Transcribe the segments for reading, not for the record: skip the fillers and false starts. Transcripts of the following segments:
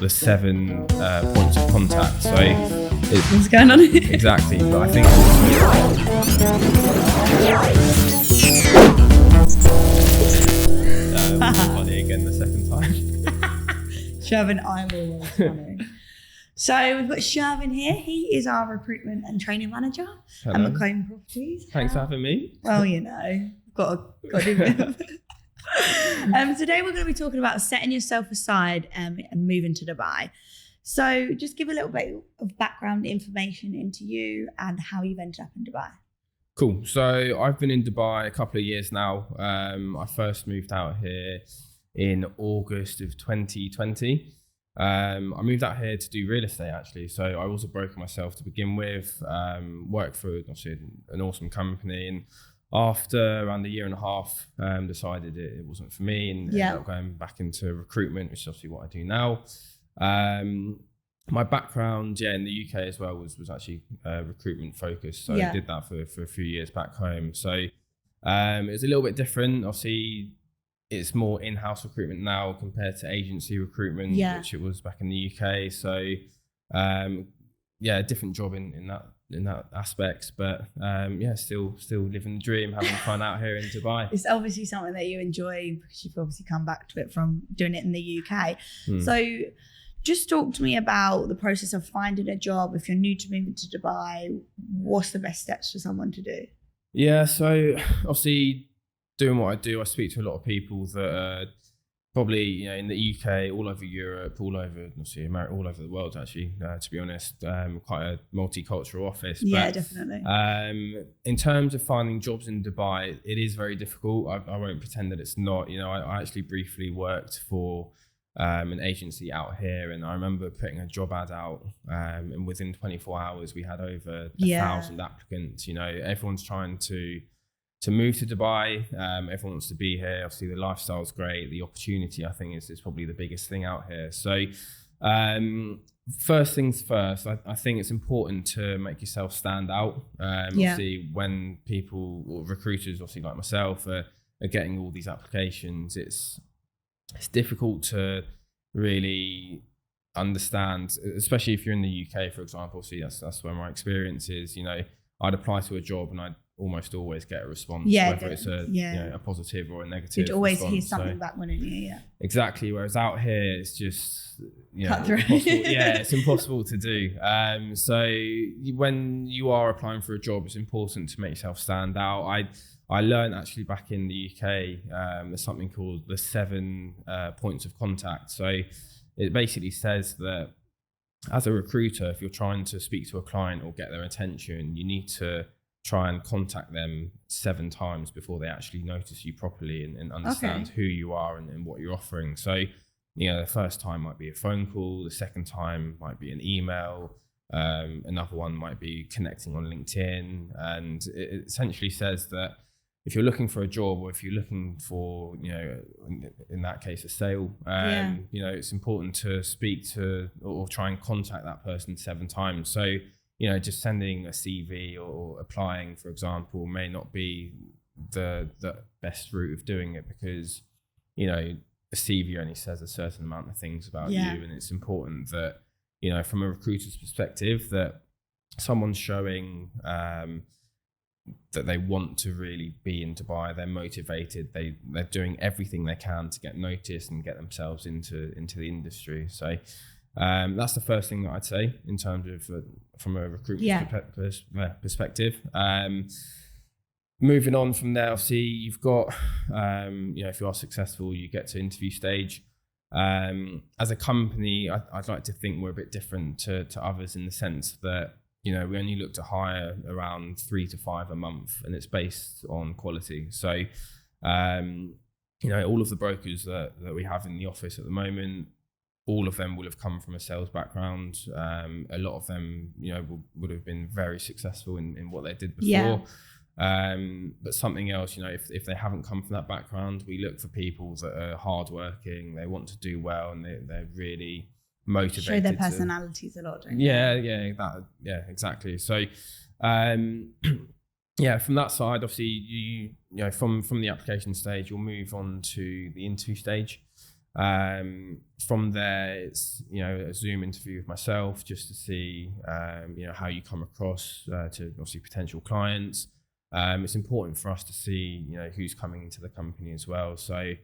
the 7 points of contact. So what's going on here? Exactly, but I think funny again the second time. Shervin eyeball was funny. So we've got Shervin here. He is our recruitment and training manager at McComb Properties. Thanks for having me. Well, you know, got to do it. Today we're going to be talking about setting yourself aside and moving to Dubai. So just give a little bit of background information into you and how you've ended up in Dubai. Cool. So I've been in Dubai a couple of years now. I first moved out here in August of 2020. I moved out here to do real estate actually. So I was a broker myself to begin with, worked for obviously an awesome company, and after around a year and a half, decided it wasn't for me and ended up going back into recruitment, which is obviously what I do now. My background, in the UK as well was actually recruitment focused. So I did that for a few years back home. So it was a little bit different. Obviously, it's more in-house recruitment now compared to agency recruitment, which it was back in the UK. So a different job in that aspect, but still living the dream, having fun out here in Dubai. It's obviously something that you enjoy because you've obviously come back to it from doing it in the UK. So just talk to me about the process of finding a job. If you're new to moving to Dubai, what's the best steps for someone to do? Yeah, so obviously doing what I do, I speak to a lot of people that are probably in the UK, all over Europe, all over obviously America, all over the world actually, to be honest. Quite a multicultural office. Yeah, definitely. In terms of finding jobs in Dubai, it is very difficult. I won't pretend that it's not. I actually briefly worked for an agency out here, and I remember putting a job ad out, and within 24 hours we had over 1,000 applicants. Everyone's trying to move to Dubai. Everyone wants to be here. Obviously the lifestyle's great. The opportunity, I think, is probably the biggest thing out here. So first things first, I think it's important to make yourself stand out. Obviously when people or recruiters, obviously like myself, are getting all these applications, it's difficult to really understand, especially if you're in the UK, for example. See, that's where my experience is. I'd apply to a job and I'd almost always get a response, whether it's a positive or a negative. You'd always response. hear something back, wouldn't you? Yeah. Exactly. Whereas out here, it's just cutthroat. It's impossible to do. So when you are applying for a job, it's important to make yourself stand out. I learned actually back in the UK, there's something called the 7 points of contact. So it basically says that as a recruiter, if you're trying to speak to a client or get their attention, you need to try and contact them 7 times before they actually notice you properly and understand who you are and what you're offering. So, the first time might be a phone call, the second time might be an email, another one might be connecting on LinkedIn. And it essentially says that if you're looking for a job, or if you're looking for, in that case, a sale, it's important to speak to or try and contact that person 7 times. So, just sending a CV or applying, for example, may not be the best route of doing it, because, a CV only says a certain amount of things about you. And it's important that, from a recruiter's perspective, that someone's showing that they want to really be in Dubai. They're motivated. They're doing everything they can to get noticed and get themselves into the industry. So that's the first thing that I'd say in terms of from a recruitment perspective. Moving on from there, obviously you've got if you are successful, you get to interview stage. As a company, I'd like to think we're a bit different to others in the sense that we only look to hire around 3 to 5 a month, and it's based on quality. So all of the brokers that we have in the office at the moment, all of them will have come from a sales background. A lot of them, would have been very successful in what they did before. But something else, if they haven't come from that background, we look for people that are hardworking, they want to do well, and they're really motivated. Show their personalities a lot, don't they? Exactly. So from that side, obviously you from the application stage, you'll move on to the interview stage. From there, it's a Zoom interview with myself just to see how you come across to obviously potential clients. It's important for us to see who's coming into the company as well. So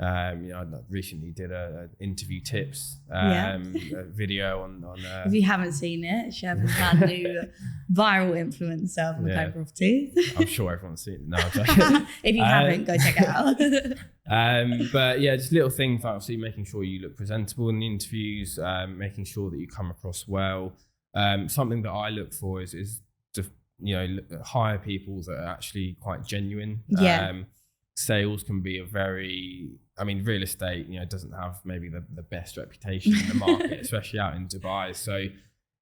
I recently did a interview tips video on if you haven't seen it, Shervin's our new viral influencer from McLean Properties. I'm sure everyone's seen it now. If you haven't, go check it out. But yeah, just little things like obviously making sure you look presentable in the interviews, making sure that you come across well. Something that I look for is to hire people that are actually quite genuine. Sales can be real estate, doesn't have maybe the best reputation in the market, especially out in Dubai. So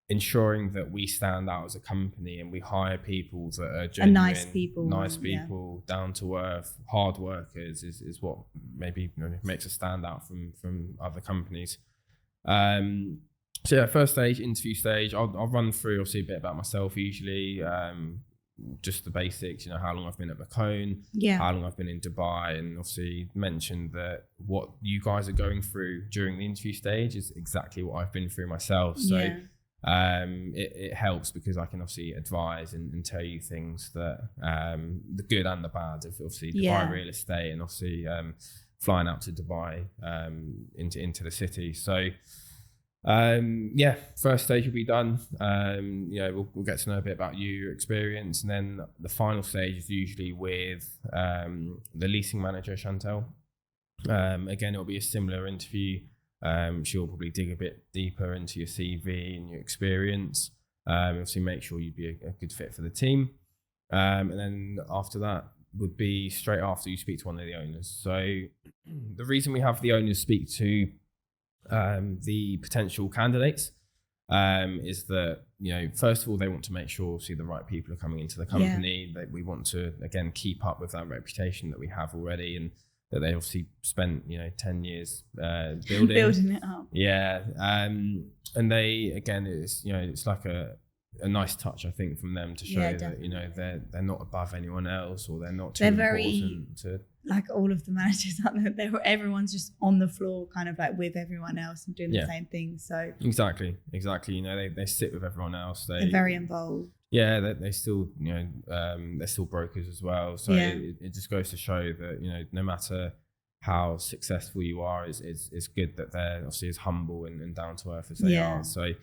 ensuring that we stand out as a company and we hire people that are genuine, nice people, down to earth, hard workers is what maybe makes us stand out from other companies. So yeah, first stage, interview stage, I'll run through obviously a bit about myself usually, just the basics, how long I've been at McCone, how long I've been in Dubai, and obviously mentioned that what you guys are going through during the interview stage is exactly what I've been through myself. So it helps because I can obviously advise and tell you things that the good and the bad of obviously Dubai real estate, and obviously flying out to Dubai into the city. So first stage will be done. We'll get to know a bit about you, your experience, and then the final stage is usually with the leasing manager, Chantel. Again, it'll be a similar interview. She'll probably dig a bit deeper into your CV and your experience. Obviously make sure you'd be a good fit for the team. And then after that would be straight after you speak to one of the owners. So the reason we have the owners speak to the potential candidates is that first of all, they want to make sure obviously the right people are coming into the company, that we want to again keep up with that reputation that we have already, and that they obviously spent 10 years building it up. And they again it's like a nice touch, I think, from them to show that they're not above anyone else, or they're not too important to, like all of the managers out there, everyone's just on the floor kind of like with everyone else and doing the same thing. So exactly they sit with everyone else, they're very involved. They still they're still brokers as well, so it just goes to show that no matter how successful you are, it's good that they're obviously as humble and down to earth as they are. So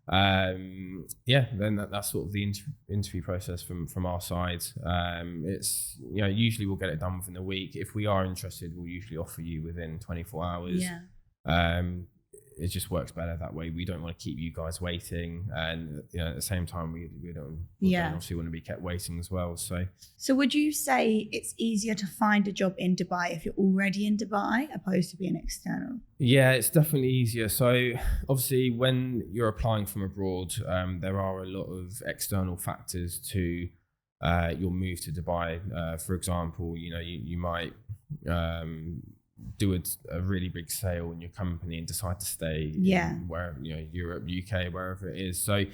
then that's sort of the interview process from our side. It's usually we'll get it done within a week. If we are interested, we'll usually offer you within 24 hours. It just works better that way. We don't want to keep you guys waiting, and at the same time we don't obviously want to be kept waiting as well. So would you say it's easier to find a job in Dubai if you're already in Dubai opposed to being external? Yeah, it's definitely easier. So obviously when you're applying from abroad, there are a lot of external factors to your move to Dubai. For example, you might do a really big sale in your company and decide to stay in where Europe, UK, wherever it is. So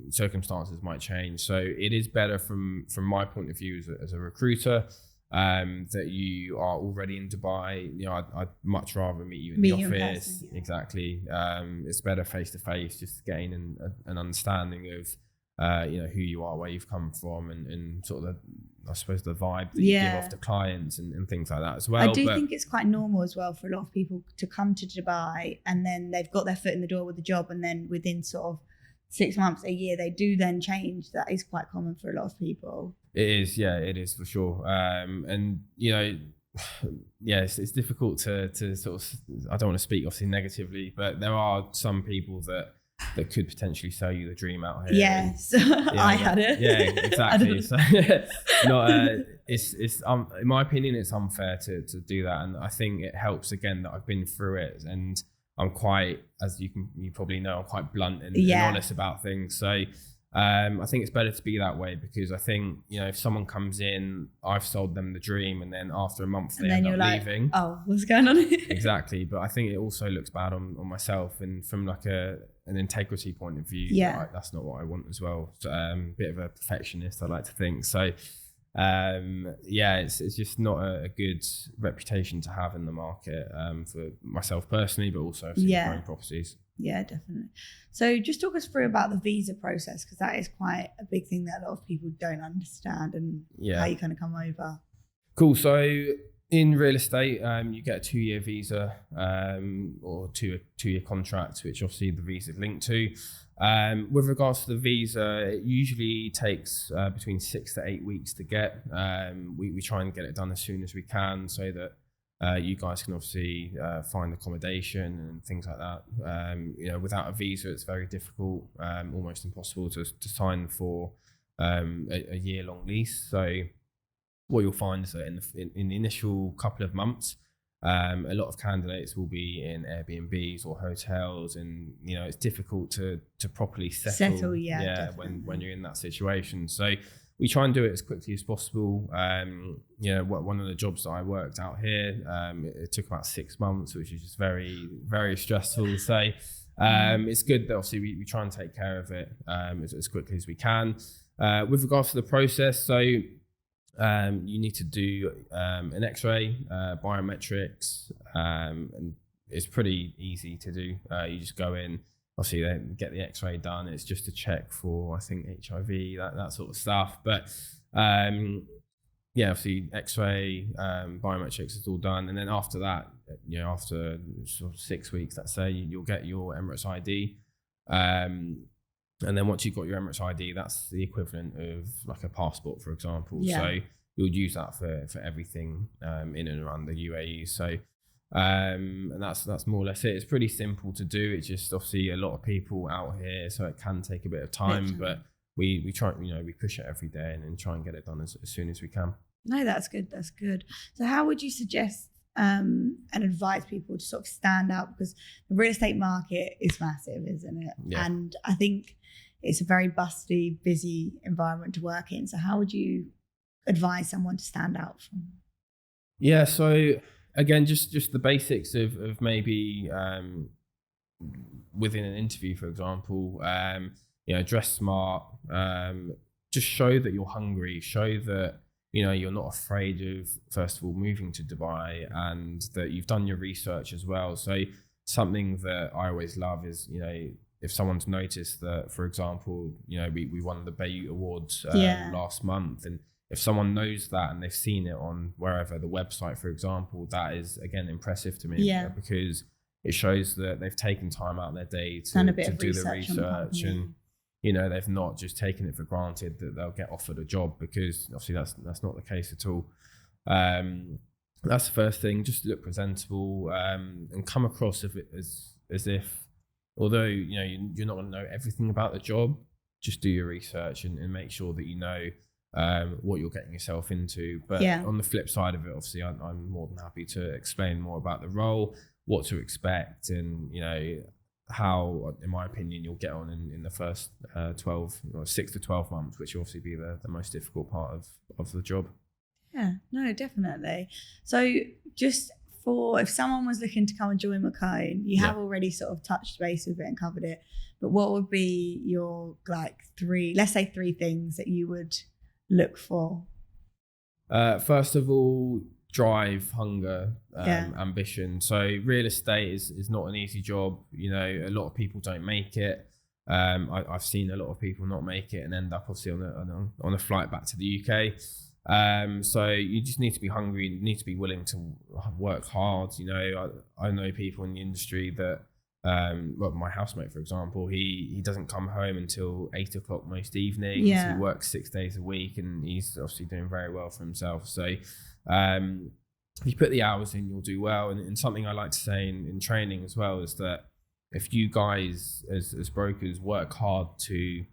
circumstances might change. So it is better from my point of view as a recruiter that you are already in Dubai. I'd much rather meet you in the office. In person, exactly. It's better face to face, just to gain an understanding of who you are, where you've come from, and sort of I suppose the vibe that you give off to clients and things like that as well. I do think it's quite normal as well for a lot of people to come to Dubai and then they've got their foot in the door with the job, and then within sort of 6 months, a year, they do then change. That is quite common for a lot of people. It is, it is for sure. And it's difficult to sort of, I don't want to speak obviously negatively, but there are some people that could potentially sell you the dream out here. Yes, I had it. Yeah, exactly. So it's in my opinion, it's unfair to do that, and I think it helps again that I've been through it, and I'm quite, as you probably know, I'm quite blunt and honest about things. So I think it's better to be that way, because I think if someone comes in, I've sold them the dream, and then after a month they end up leaving. Oh, what's going on? Exactly, but I think it also looks bad on myself, and from like an integrity point of view, that's not what I want as well. So, bit of a perfectionist, I like to think. So Yeah, it's just not a good reputation to have in the market, for myself personally, but also for buying properties. Yeah, definitely. So just talk us through about the visa process, because that is quite a big thing that a lot of people don't understand, and how you kind of come over. Cool. So in real estate, you get a 2-year visa, or two-year contract, which obviously the visa is linked to. With regards to the visa, it usually takes between 6 to 8 weeks to get. We try and get it done as soon as we can, so that you guys can obviously find accommodation and things like that. Without a visa, it's very difficult, almost impossible to sign for a year-long lease. So what you'll find is that in the initial couple of months, a lot of candidates will be in Airbnbs or hotels, and it's difficult to properly settle when you're in that situation. So we try and do it as quickly as possible. One of the jobs that I worked out here, it took about 6 months, which is just very, very stressful. So it's good that obviously we try and take care of it as quickly as we can. With regards to the process, so you need to do an X-ray, biometrics, and it's pretty easy to do. You just go in, obviously then get the X-ray done. It's just to check for, I think, HIV, that sort of stuff. But obviously X-ray, biometrics is all done, and then after that, after sort of 6 weeks, let's say, you'll get your Emirates ID. And then once you've got your Emirates ID, that's the equivalent of like a passport, for example. Yeah. So you'll use that for everything in and around the UAE. So and that's more or less it. It's pretty simple to do. It's just obviously a lot of people out here, so it can take a bit of time. But we try, we push it every day and try and get it done as soon as we can. No, that's good. That's good. So how would you suggest and advise people to sort of stand out? Because the real estate market is massive, isn't it? Yeah. And I think it's a very busty, busy environment to work in. So how would you advise someone to stand out from? Yeah, so again, just the basics of maybe within an interview, for example, dress smart, just show that you're hungry, show that you're not afraid of, first of all, moving to Dubai, and that you've done your research as well. So something that I always love is, if someone's noticed that, for example, we won the Bayut Awards last month, and if someone knows that and they've seen it on wherever, the website, for example, that is, again, impressive to me, because it shows that they've taken time out of their day to do the research, and they've not just taken it for granted that they'll get offered a job, because obviously that's not the case at all. That's the first thing. Just look presentable, and come across as if, although you're not going to know everything about the job, just do your research and make sure that you know what you're getting yourself into. But on the flip side of it, obviously, I'm more than happy to explain more about the role, what to expect, and how, in my opinion, you'll get on in the first 6 to 12 months, which will obviously be the most difficult part of the job. Yeah, no, definitely. So just if someone was looking to come and join McCone, you have already sort of touched base with it and covered it, but what would be your three things that you would look for? First of all, drive, hunger, ambition. So real estate is not an easy job. A lot of people don't make it. I've seen a lot of people not make it and end up obviously on a flight back to the UK. So you just need to be hungry. You need to be willing to work hard. I know people in the industry that, my housemate, for example, he doesn't come home until 8 o'clock most evenings. He works 6 days a week, and he's obviously doing very well for himself. So if you put the hours in, you'll do well. And something I like to say in training as well is that if you guys as brokers work hard to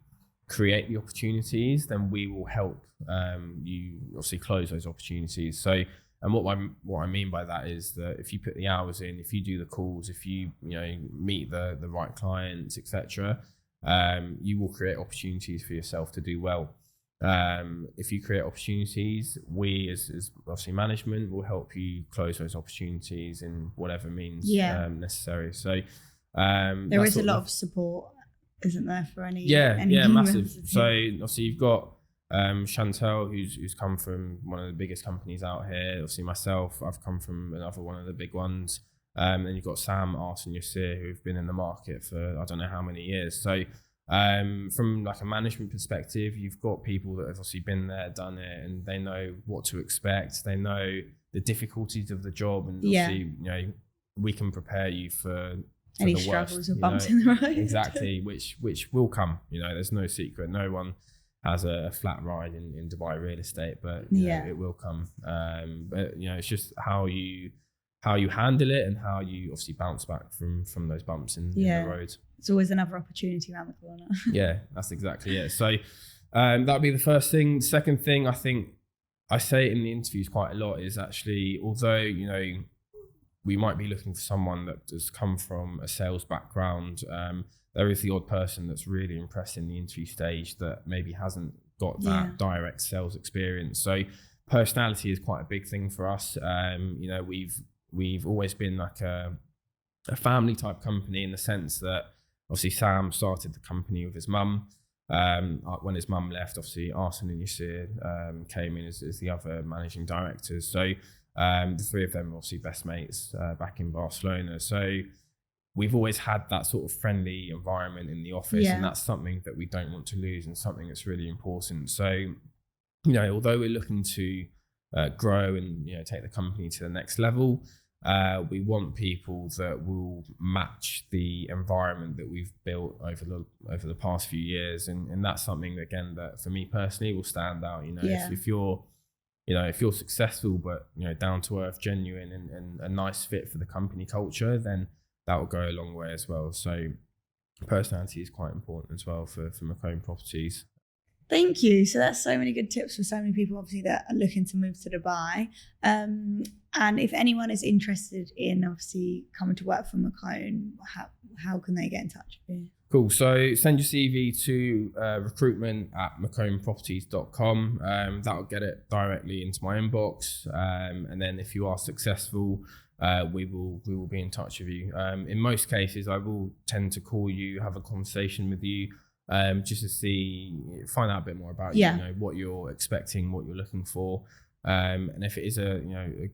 create the opportunities, then we will help you obviously close those opportunities. So, and what I mean by that is that if you put the hours in, if you do the calls, if you meet the right clients, etc., you will create opportunities for yourself to do well. If you create opportunities, we as obviously management will help you close those opportunities in whatever means necessary. So there is a lot of support, isn't there, for any massive. So obviously you've got Chantel, who's come from one of the biggest companies out here. Obviously myself, I've come from another one of the big ones. Then you've got Sam, Arsene, Yasir, who've been in the market for I don't know how many years. So from like a management perspective, you've got people that have obviously been there, done it, and they know what to expect. They know the difficulties of the job, and obviously, we can prepare you for any the struggles worst, or bumps in the road. Exactly, which will come. There's no secret. No one has a flat ride in Dubai real estate, but it will come. But it's just how you handle it and how you obviously bounce back from those bumps in the road. It's always another opportunity around the corner. Yeah, that's exactly it. So that'll be the first thing. Second thing, I think I say it in the interviews quite a lot, is actually, although we might be looking for someone that has come from a sales background, there is the odd person that's really impressed in the interview stage that maybe hasn't got that direct sales experience. So personality is quite a big thing for us. We've always been like a family type company, in the sense that obviously Sam started the company with his mum. When his mum left, obviously Arsene and Yasir came in as the other managing directors. So the three of them are obviously best mates back in Barcelona. So we've always had that sort of friendly environment in the office, and that's something that we don't want to lose, and something that's really important. So, although we're looking to grow and take the company to the next level, we want people that will match the environment that we've built over the past few years, and that's something again that for me personally will stand out. If you're successful but down to earth, genuine, and a nice fit for the company culture, then that will go a long way as well. So personality is quite important as well for McComb Properties. Thank you. So that's so many good tips for so many people, obviously, that are looking to move to Dubai. And if anyone is interested in obviously coming to work for McComb, how can they get in touch with you? Cool. So send your CV to recruitment@mccombproperties.com. That'll get it directly into my inbox. And then if you are successful, we will be in touch with you. In most cases, I will tend to call you, have a conversation with you, just to find out a bit more about you, what you're expecting, what you're looking for. And if it is a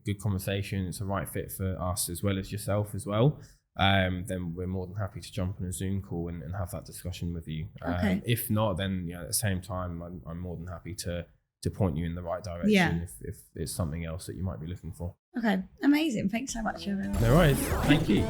good conversation, it's a right fit for us as well as yourself as well, then we're more than happy to jump on a Zoom call and have that discussion with you. Okay. If not, then at the same time, I'm more than happy to point you in the right direction if it's something else that you might be looking for. Okay, amazing. Thanks so much, everyone. No worries. Thank you.